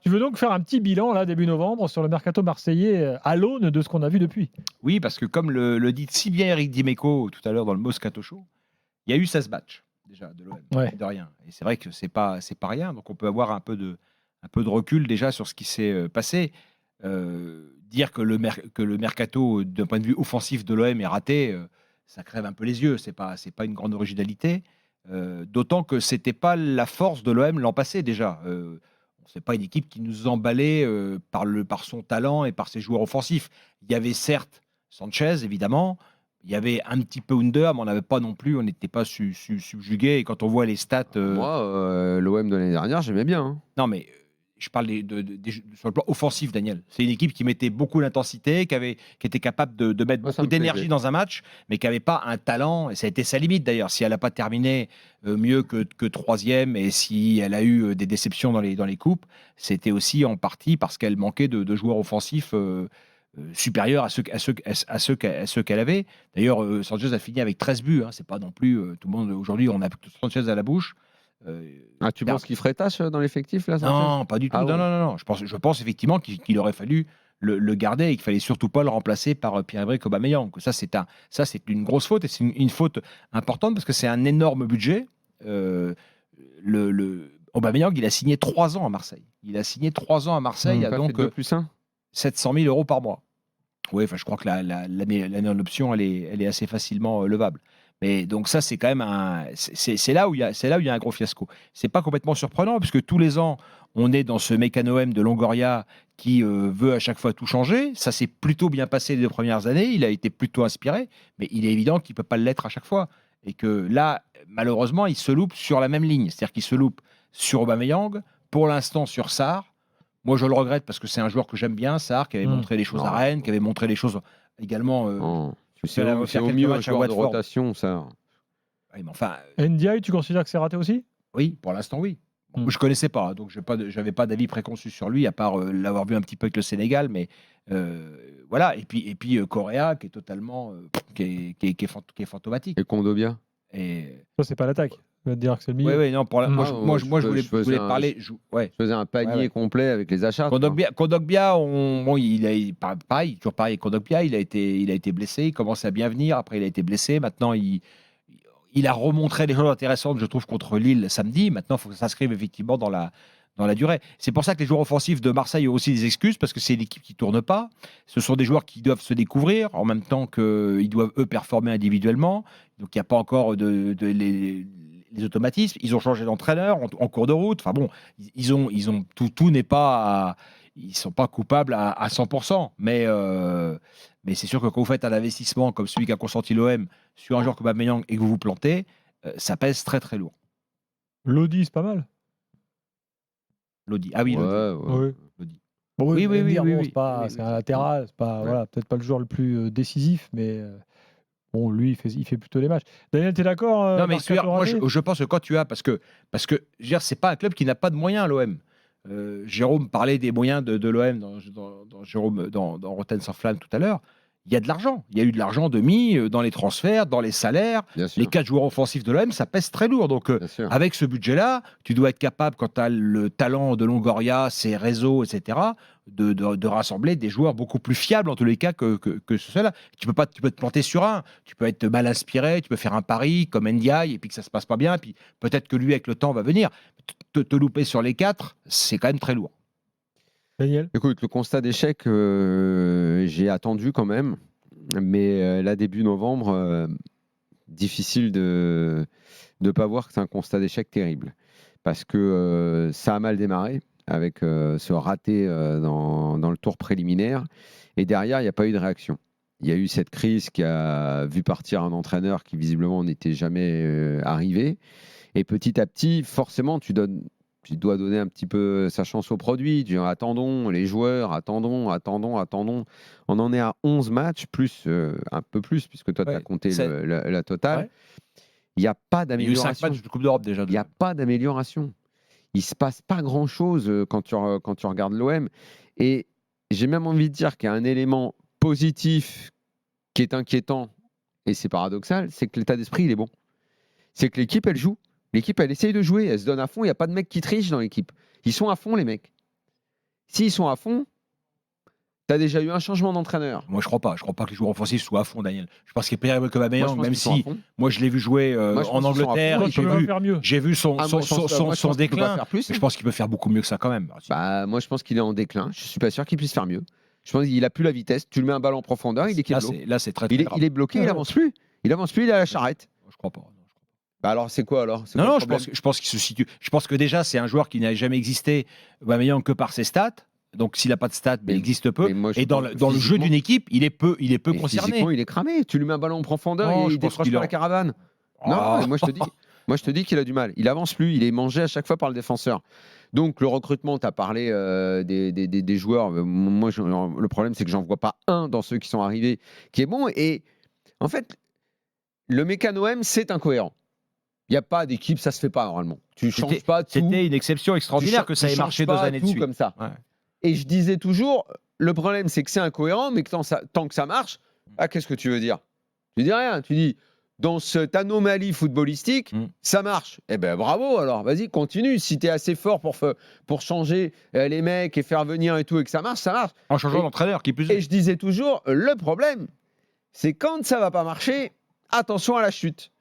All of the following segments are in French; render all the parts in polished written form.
Tu veux donc faire un petit bilan, là, début novembre, sur le mercato marseillais, à l'aune de ce qu'on a vu depuis? Oui, parce que comme le dit si bien Eric Dimeco tout à l'heure dans le Moscato Show, il y a eu 16 matchs déjà de l'OM, Ouais. mine de rien. Et c'est vrai que c'est pas rien. Donc on peut avoir un peu de recul déjà sur ce qui s'est passé. Dire que le mercato, d'un point de vue offensif de l'OM, est raté, ça crève un peu les yeux. C'est pas une grande originalité. D'autant que c'était pas la force de l'OM l'an passé déjà. C'est pas une équipe qui nous emballait par son talent et par ses joueurs offensifs. Il y avait certes Sanchez, évidemment. Il y avait un petit peu Under, mais on n'avait pas non plus, on n'était pas subjugué. Et quand on voit les stats, Moi, l'OM de l'année dernière, j'aimais bien. Hein. non mais je parle sur le plan offensif, Daniel. C'est une équipe qui mettait beaucoup d'intensité, qui était capable de mettre Moi, ça beaucoup me plaisait. d'énergie dans un match, mais qui n'avait pas un talent. Et ça a été sa limite d'ailleurs. Si elle n'a pas terminé mieux que troisième, et si elle a eu des déceptions dans les coupes, c'était aussi en partie parce qu'elle manquait de joueurs offensifs. Supérieurs à ceux qu'elle avait. D'ailleurs, Sanchez a fini avec 13 buts. Hein. C'est pas non plus tout le monde. Aujourd'hui, on a Sanchez à la bouche. Ah, tu penses qu'il ferait tâche dans l'effectif, là, Sanchez? Non, pas du tout. Ah Non, bon. non, non, non. Je pense effectivement qu'il aurait fallu le garder et qu'il fallait surtout pas le remplacer par Pierre-Emerick Aubameyang. Ça, c'est une grosse faute et c'est une faute importante parce que c'est un énorme budget. Aubameyang, il a signé 3 ans à Marseille. Il a signé 3 ans à Marseille, Pas donc fait 2+1. 700 000 euros par mois. Oui, enfin, je crois que la non-option, elle est assez facilement levable. Mais donc ça, c'est quand même c'est là où il y a un gros fiasco. C'est pas complètement surprenant puisque tous les ans, on est dans ce mécano-M de Longoria qui veut à chaque fois tout changer. Ça s'est plutôt bien passé les 2 premières années. Il a été plutôt inspiré, mais il est évident qu'il peut pas l'être à chaque fois. Et que là, malheureusement, il se loupe sur la même ligne. C'est-à-dire qu'il se loupe sur Aubameyang, pour l'instant sur Sarr. Moi, je le regrette parce que c'est un joueur que j'aime bien, Sarr, qui avait montré les choses à Non. Rennes, qui avait montré les choses également. Non. Faire C'est au quelques mieux un matchs à joueur de Watford. rotation, ça. Oui, mais enfin, NDI, tu considères que c'est raté aussi? oui, pour l'instant, oui. Bon, je connaissais pas, donc j'avais pas d'avis préconçu sur lui, à part l'avoir vu un petit peu avec le Sénégal, mais voilà. Et puis Correa, qui est totalement, qui est fantomatique. Et Kondogbia. Et Ça, c'est pas l'attaque. Je vais te dire que c'est le milieu. oui, non. Moi, je voulais parler. Ouais. Je faisais un panier complet avec les achats. Kondogbia, pareil, toujours pareil. Kondogbia, il a été blessé, il commence à bien venir. Après, il a été blessé. Maintenant, il a remontré des choses intéressantes, je trouve, contre Lille samedi. Maintenant, il faut que ça s'inscrive effectivement dans la durée. C'est pour ça que les joueurs offensifs de Marseille ont aussi des excuses, parce que c'est l'équipe qui ne tourne pas. Ce sont des joueurs qui doivent se découvrir, en même temps qu'ils doivent, eux, performer individuellement. Donc, il n'y a pas encore les automatismes. Ils ont changé d'entraîneur en cours de route. Enfin bon, ils ont tout n'est pas... Ils sont pas coupables à 100%. Mais c'est sûr que quand vous faites un investissement comme celui qu'a consenti l'OM sur un joueur comme Aubameyang et que vous vous plantez, ça pèse très très lourd. Lodi, c'est pas mal. Lodi. Ah oui, Lodi. Ouais. Lodi. Bon, Oui, c'est un latéral, c'est pas, voilà, peut-être pas le joueur le plus décisif, mais bon, lui, il fait plutôt les matchs. Daniel, tu es d'accord? Non, mais moi, je pense que quand tu as, parce que je veux dire, c'est pas un club qui n'a pas de moyens, l'OM. Jérôme parlait des moyens de l'OM dans Rotten sans flamme tout à l'heure. Il y a de l'argent. Il y a eu de l'argent de mis dans les transferts, dans les salaires. Les 4 joueurs offensifs de l'OM, ça pèse très lourd. Donc, avec ce budget-là, tu dois être capable, quand tu as le talent de Longoria, ses réseaux, etc., de rassembler des joueurs beaucoup plus fiables, en tous les cas, que ceux-là. Tu peux te planter sur un. Tu peux être mal inspiré, tu peux faire un pari comme Ndiaye, et puis que ça se passe pas bien, puis peut-être que lui, avec le temps, va venir. Te louper sur les 4, c'est quand même très lourd. Daniel? Écoute, le constat d'échec, j'ai attendu quand même, mais là, début novembre, difficile de ne pas voir que c'est un constat d'échec terrible. Parce que ça a mal démarré avec ce raté dans le tour préliminaire, et derrière, il n'y a pas eu de réaction. Il y a eu cette crise qui a vu partir un entraîneur qui visiblement n'était jamais arrivé, et petit à petit, forcément, tu dois donner un petit peu sa chance au produit. Tu dis, attendons, les joueurs, attendons. On en est à 11 matchs, plus un peu plus, puisque toi, tu as compté la totale. Ouais. Il n'y a pas d'amélioration. Il y a eu 5 matchs de Coupe d'Europe déjà. Il n'y a pas d'amélioration. Il ne se passe pas grand-chose quand tu regardes l'OM. Et j'ai même envie de dire qu'il y a un élément positif qui est inquiétant, et c'est paradoxal, c'est que l'état d'esprit, il est bon. C'est que l'équipe, elle joue. L'équipe, elle essaye de jouer, elle se donne à fond. Il n'y a pas de mecs qui trichent dans l'équipe. Ils sont à fond, les mecs. s'ils sont à fond, tu as déjà eu un changement d'entraîneur. Moi, je crois pas. Je crois pas que les joueurs offensifs soient à fond, Daniel. Je pense qu'il est Pierre-Emerick Moi, je Aubameyang, pense même qu'ils sont à si fond. moi, je l'ai vu jouer Moi, je en pense qu'ils sont à Angleterre. fond. Moi, et je peux même faire mieux. J'ai vu son Moi, je pense qu'il peut pas déclin. faire plus. Mais je pense qu'il peut faire beaucoup mieux que ça quand même. Moi, je pense qu'il est en déclin. Je suis pas sûr qu'il puisse faire mieux. Je pense qu'il a plus la vitesse. Tu lui mets un ballon en profondeur, il est KO. Là, c'est très, très grave. Il est bloqué, il avance plus. Il avance plus, il est à la charrette. Je crois pas. Bah alors, c'est quoi alors? C'est quoi Non, le je problème pense qu'il se situe. Je pense que déjà, c'est un joueur qui n'a jamais existé, Aubameyang, que par ses stats. Donc, s'il n'a pas de stats, il existe peu. mais moi, je Et dans pense le jeu physiquement- d'une équipe, il est peu Mais concerné. physiquement, il est cramé. Tu lui mets un ballon en profondeur Non, et je il pense décroche qu'il pas en- la caravane. Non, Ah. moi je te dis qu'il a du mal. Il avance plus, il est mangé à chaque fois par le défenseur. Donc le recrutement, tu as parlé des joueurs. Moi, le problème, c'est que j'en vois pas un dans ceux qui sont arrivés qui est bon. Et en fait, le mécano M, c'est incohérent. Il n'y a pas d'équipe, ça se fait pas normalement. Tu changes pas tout. C'était une exception extraordinaire que ça ait Tu marché changes 2 pas années de tout suite. comme ça. Ouais. Et je disais toujours, le problème, c'est que c'est incohérent, mais que tant que ça marche, qu'est-ce que tu veux dire? Tu dis rien. Tu dis, dans cette anomalie footballistique, ça marche. Eh ben bravo, alors vas-y, continue. Si tu es assez fort pour changer les mecs et faire venir et tout, et que ça marche, ça marche. En changeant d'entraîneur, qui plus est. Et je disais toujours, le problème, c'est quand ça va pas marcher, attention à la chute.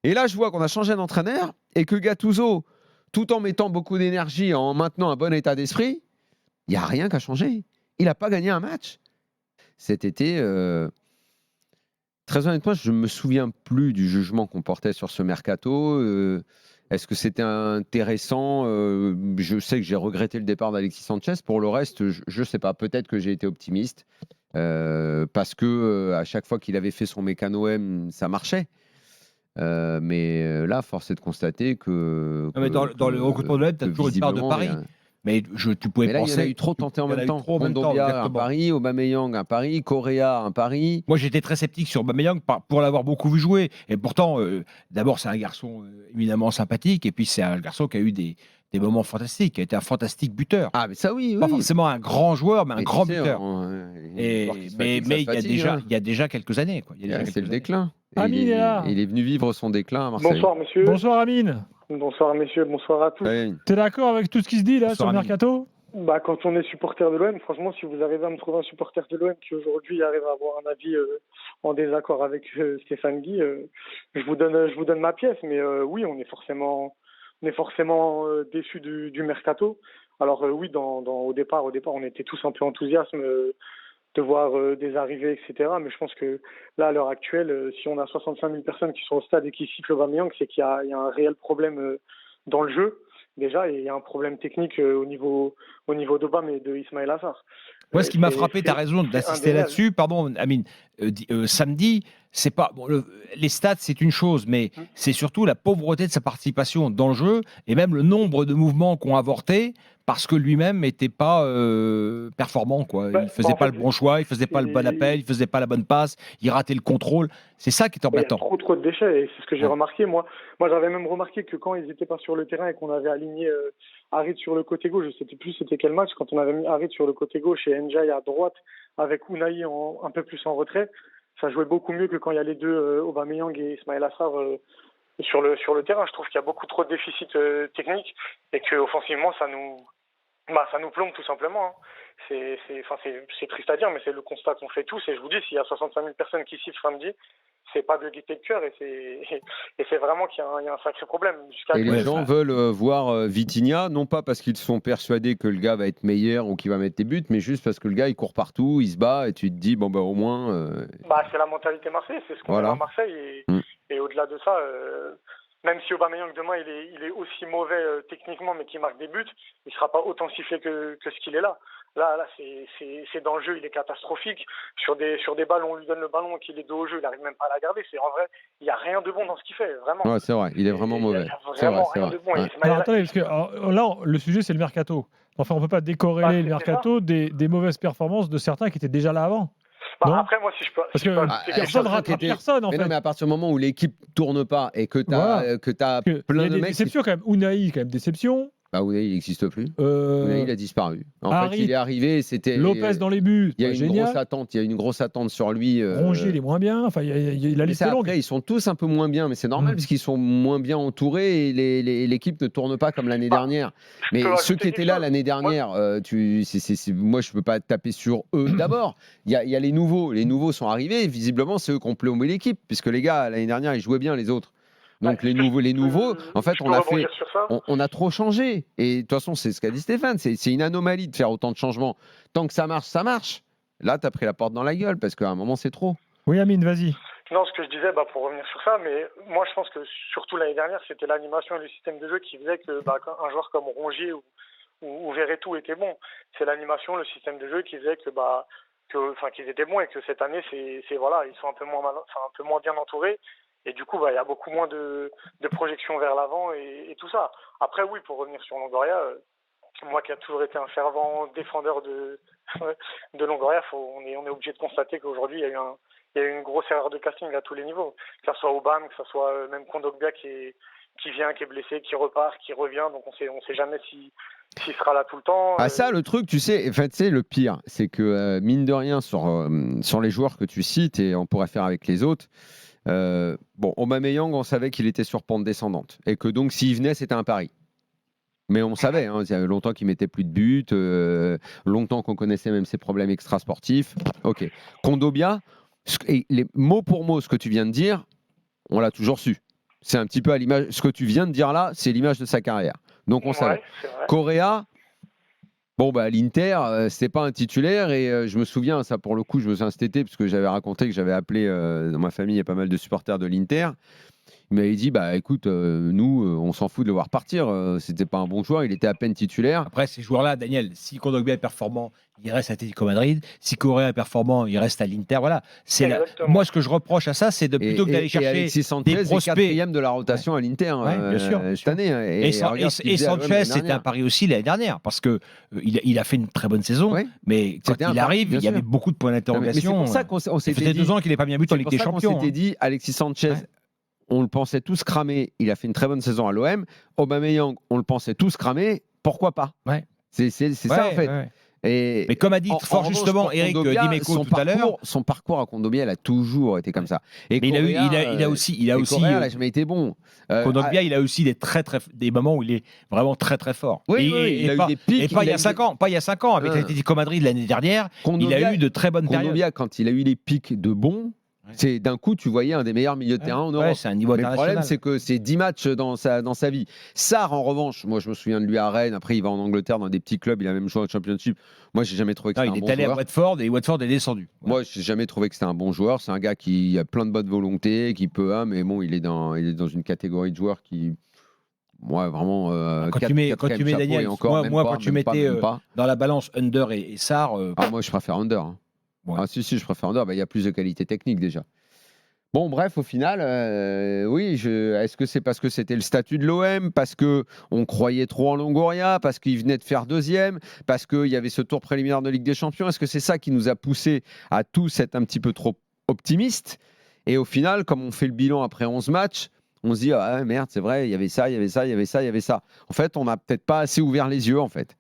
Et là, je vois qu'on a changé d'entraîneur et que Gattuso, tout en mettant beaucoup d'énergie, en maintenant un bon état d'esprit, il n'y a rien qu'à changer. Il n'a pas gagné un match. Cet été, très honnêtement, je ne me souviens plus du jugement qu'on portait sur ce mercato. Est-ce que c'était intéressant? Je sais que j'ai regretté le départ d'Alexis Sanchez. Pour le reste, je ne sais pas. Peut-être que j'ai été optimiste parce que à chaque fois qu'il avait fait son mécano M, ça marchait. Mais là, force est de constater que. Non, mais dans le recrutement de l'OM, tu as toujours une part de pari. Mais tu pouvais Mais là, penser. il y en a eu trop tentés en même temps. Kondogbia, un pari, Aubameyang, un pari, Correa, un pari. Moi, j'étais très sceptique sur Aubameyang pour l'avoir beaucoup vu jouer. Et pourtant, d'abord, c'est un garçon éminemment sympathique. Et puis, c'est un garçon qui a eu des moments fantastiques, qui a été un fantastique buteur. Ah, mais ça, oui. Pas forcément un grand joueur, mais un grand tu sais, buteur. mais Il y a déjà quelques années. Quoi. C'est le déclin. Amine est là. Il est venu vivre son déclin à Marseille. Bonsoir, monsieur. Bonsoir Amine. Bonsoir, messieurs. Bonsoir à tous. Ouais. T'es d'accord avec tout ce qui se dit là Bonsoir, sur le Amine. mercato? Bah, quand on est supporter de l'OM, franchement, si vous arrivez à me trouver un supporter de l'OM qui aujourd'hui arrive à avoir un avis en désaccord avec Stéphane Guy, je vous donne ma pièce. Mais oui, on est forcément déçus du mercato. Alors oui, au départ, on était tous un peu enthousiastes de voir des arrivées, etc. Mais je pense que là, à l'heure actuelle, si on a 65 000 personnes qui sont au stade et qui sifflent Aubameyang, c'est qu'il y a un réel problème dans le jeu. Déjà, il y a un problème technique au niveau d'Aubameyang et de Ismaël Assar. Moi, ce qui m'a frappé, tu as raison d'assister là-dessus. Pardon, Amine. Samedi, c'est pas les stats, c'est une chose, mais c'est surtout la pauvreté de sa participation dans le jeu et même le nombre de mouvements qu'on a avortés parce que lui-même n'était pas performant. Quoi. Il faisait pas le bon choix, il faisait pas le bon appel, il faisait pas la bonne passe, il ratait le contrôle. C'est ça qui est embêtant. Il y a trop de déchets et c'est ce que j'ai remarqué. Moi, j'avais même remarqué que quand ils n'étaient pas sur le terrain et qu'on avait aligné Harit sur le côté gauche, je ne sais plus c'était quel match, quand on avait mis Harit sur le côté gauche et Ndiaye à droite avec Unai un peu plus en retrait, ça jouait beaucoup mieux que quand il y a les deux Aubameyang et Ismaël Assar sur le terrain. Je trouve qu'il y a beaucoup trop de déficits techniques et qu'offensivement ça nous plombe tout simplement. Hein. C'est triste à dire, mais c'est le constat qu'on fait tous. Et je vous dis, s'il y a 65 000 personnes qui sifflent samedi, c'est pas de gaieté de cœur et c'est vraiment qu'il y a un sacré problème. Et les gens veulent voir Vitinha, non pas parce qu'ils sont persuadés que le gars va être meilleur ou qu'il va mettre des buts, mais juste parce que le gars il court partout, il se bat et tu te dis bon bah au moins. C'est la mentalité marseillaise, c'est ce qu'on a à Marseille et au-delà de ça. Même si Aubameyang demain il est aussi mauvais techniquement mais qui marque des buts, il sera pas autant sifflé que ce qu'il est là. Là c'est dans le jeu, il est catastrophique. Sur des balles, on lui donne le ballon qu'il est dos au jeu, il n'arrive même pas à la garder. C'est en vrai, il n'y a rien de bon dans ce qu'il fait, vraiment. Ouais, c'est vrai, il est vraiment mauvais. Il y a vraiment rien de bon. Ouais. Alors attendez, parce que là le sujet c'est le mercato. Enfin, on peut pas décorréler le mercato des mauvaies performances de certains qui étaient déjà là avant. Après, moi, si je peux. Parce que personne ne rattrape personne, en fait. Non, mais à partir du moment où l'équipe tourne pas et que tu as plein de mecs. Déception, quand même. Unai, quand même, déception. Bah, Unai, il n'existe plus. Unai, il a disparu. En Harit, fait, il est arrivé, c'était. Lopez dans les buts, Il y a pas une génial. grosse attente. Il y a une grosse attente sur lui. Rongier, il est moins bien. Enfin, la Mais liste ça, est longue. après, ils sont tous un peu moins bien, mais c'est normal parce qu'ils sont moins bien entourés et l'équipe ne tourne pas comme l'année Bah, dernière. Mais peux ceux rajouter qui étaient quelque là chose. l'année dernière, moi je peux pas taper sur eux d'abord. Il y a les nouveaux. Les nouveaux sont arrivés. Visiblement, c'est eux qui ont plombé l'équipe puisque les gars l'année dernière ils jouaient bien les autres. Donc les nouveaux, en fait, Je peux rebondir sur ça. on a trop changé. Et de toute façon, c'est ce qu'a dit Stéphane, c'est une anomalie de faire autant de changements. Tant que ça marche, ça marche. Là, tu as pris la porte dans la gueule parce qu'à un moment, c'est trop. Oui, Amine, vas-y. Non, ce que je disais, pour revenir sur ça, mais moi je pense que surtout l'année dernière, c'était l'animation et le système de jeu qui faisait que un joueur comme Rongier ou Verretou était bon. C'est l'animation, le système de jeu qui faisait qu'ils étaient bons et que cette année, voilà, ils sont un peu moins bien entourés. Et du coup, il y a beaucoup moins de projections vers l'avant et tout ça. Après, oui, pour revenir sur Longoria, moi qui a toujours été un fervent défendeur de Longoria, on est obligé de constater qu'aujourd'hui, il y a eu une grosse erreur de casting à tous les niveaux. Que ce soit Aubame, que ce soit même Kondogbia qui vient, qui est blessé, qui repart, qui revient. Donc on sait jamais s'il sera là tout le temps. Ah ça, le truc, tu sais, le pire, c'est que mine de rien, sur les joueurs que tu cites, et on pourrait faire avec les autres, Aubameyang, on savait qu'il était sur pente descendante. Et que donc, s'il venait, c'était un pari. Mais on savait, il y avait longtemps qu'il mettait plus de buts, longtemps qu'on connaissait même ses problèmes extrasportifs. Ok. Kondogbia, les mots pour mots, ce que tu viens de dire, on l'a toujours su. C'est un petit peu à l'image, ce que tu viens de dire là, c'est l'image de sa carrière. Donc on savait. Correa, à l'Inter, c'était pas un titulaire et je me souviens, ça pour le coup, je me souviens cet été, parce que j'avais raconté que j'avais appelé dans ma famille, il y a pas mal de supporters de l'Inter. Il m'avait dit, écoute, nous, on s'en fout de le voir partir. C'était pas un bon joueur, il était à peine titulaire. Après, ces joueurs-là, Daniel, si Kondogbia est performant, il reste à Atlético Madrid. Si Correa est performant, il reste à l'Inter. Voilà. Moi, ce que je reproche à ça, c'est plutôt que d'aller chercher Alexis Sanchez des prospects. Est 4e de la rotation à l'Inter bien sûr. cette année. Et Sanchez, c'était un pari aussi l'année dernière, parce que il a fait une très bonne saison, mais quand il arrive, il y avait beaucoup de points d'interrogation. C'est pour ça qu'on s'était fait dit 2 ans qu'il n'est pas mis un but en Ligue des Champions. On s'était dit, Alexis Sanchez, on le pensait tous cramé. Il a fait une très bonne saison à l'OM. Aubameyang, on le pensait tous cramé. Pourquoi pas C'est ça en fait. Mais comme a dit fort justement Eric Dimeco tout à l'heure, son parcours à Kondogbia, il a toujours été comme ça. Et mais il a aussi, Correa, il n'a jamais été bon. Kondogbia, il a aussi des moments où il est vraiment très très fort. Il a eu des pics. Et pas il y a 5 ans, avec l'Atlético Madrid l'année dernière, il a eu de très bonnes périodes. Kondogbia, quand il a eu les pics de bons, c'est d'un coup, tu voyais un des meilleurs milieux de terrain en Europe. C'est un niveau international. Le problème, c'est que c'est 10 matchs dans sa vie. Sarr, en revanche, moi, je me souviens de lui à Rennes. Après, il va en Angleterre dans des petits clubs. Il a même joué au Championship. Moi, j'ai jamais trouvé que c'était un bon joueur. Il est allé à Watford et Watford est descendu. Moi, j'ai jamais trouvé que c'était un bon joueur. C'est un gars qui a plein de bonne volonté, qui peut, mais bon, il est dans une catégorie de joueurs qui. Moi, vraiment. Quand tu mets Daniel, quand tu mettais dans la balance Under et Sarr. Moi, je préfère Under. Ah si, je préfère Under. Il y a plus de qualité technique déjà. Bon, bref, au final, est-ce que c'est parce que c'était le statut de l'OM, parce qu'on croyait trop en Longoria, parce qu'il venait de faire 2e, parce qu'il y avait ce tour préliminaire de Ligue des Champions? Est-ce que c'est ça qui nous a poussé à tous être un petit peu trop optimistes? Et au final, comme on fait le bilan après 11 matchs, on se dit, ah merde, c'est vrai, il y avait ça, il y avait ça, il y avait ça, il y avait ça. En fait, on n'a peut-être pas assez ouvert les yeux, en fait.